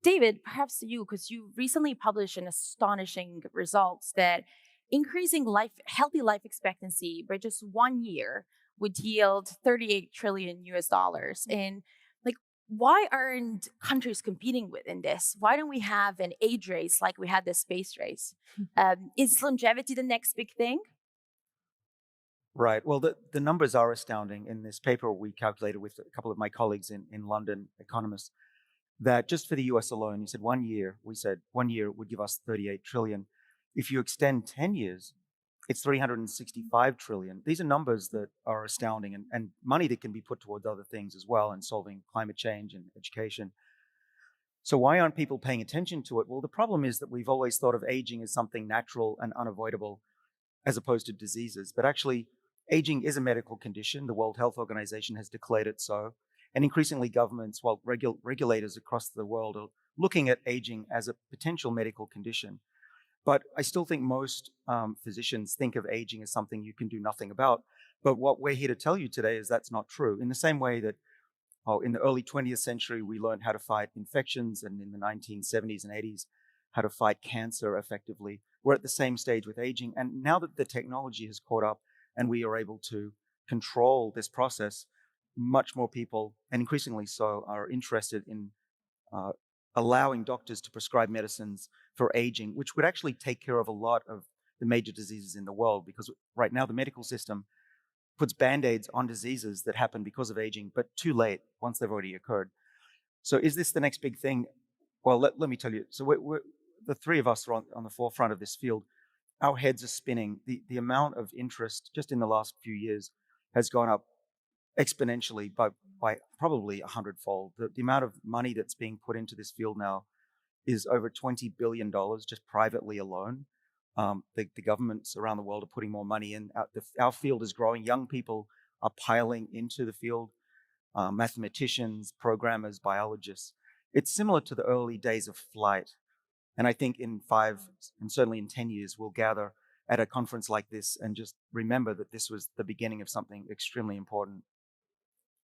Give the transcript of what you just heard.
David, perhaps to you, because you recently published an astonishing results that increasing healthy life expectancy by just 1 year would yield 38 trillion US dollars. And like, why aren't countries competing within this? Why don't we have an age race like we had the space race? Is longevity the next big thing? Right. Well, the numbers are astounding. In this paper we calculated with a couple of my colleagues in London, economists, that just for the US alone, you said 1 year, we said 1 year would give us 38 trillion. If you extend 10 years, it's 365 trillion. These are numbers that are astounding and money that can be put towards other things as well and solving climate change and education. So why aren't people paying attention to it? Well, the problem is that we've always thought of aging as something natural and unavoidable as opposed to diseases. But actually, aging is a medical condition. The World Health Organization has declared it so. And increasingly governments, well, regulators across the world are looking at aging as a potential medical condition. But I still think most physicians think of aging as something you can do nothing about. But what we're here to tell you today is that's not true. In the same way that in the early 20th century, we learned how to fight infections, and in the 1970s and 80s, how to fight cancer effectively. We're at the same stage with aging. And now that the technology has caught up and we are able to control this process, much more people, and increasingly so, are interested in uh, allowing doctors to prescribe medicines for aging, which would actually take care of a lot of the major diseases in the world. Because right now, the medical system puts band-aids on diseases that happen because of aging, but too late once they've already occurred. So is this the next big thing? Well, let me tell you. So the three of us are on the forefront of this field. Our heads are spinning. The amount of interest just in the last few years has gone up exponentially by probably 100-fold. The amount of money that's being put into this field now is over $20 billion just privately alone. The governments around the world are putting more money in. Our field is growing. Young people are piling into the field, mathematicians, programmers, biologists. It's similar to the early days of flight. And I think in 5 and certainly in 10 years, we'll gather at a conference like this and just remember that this was the beginning of something extremely important.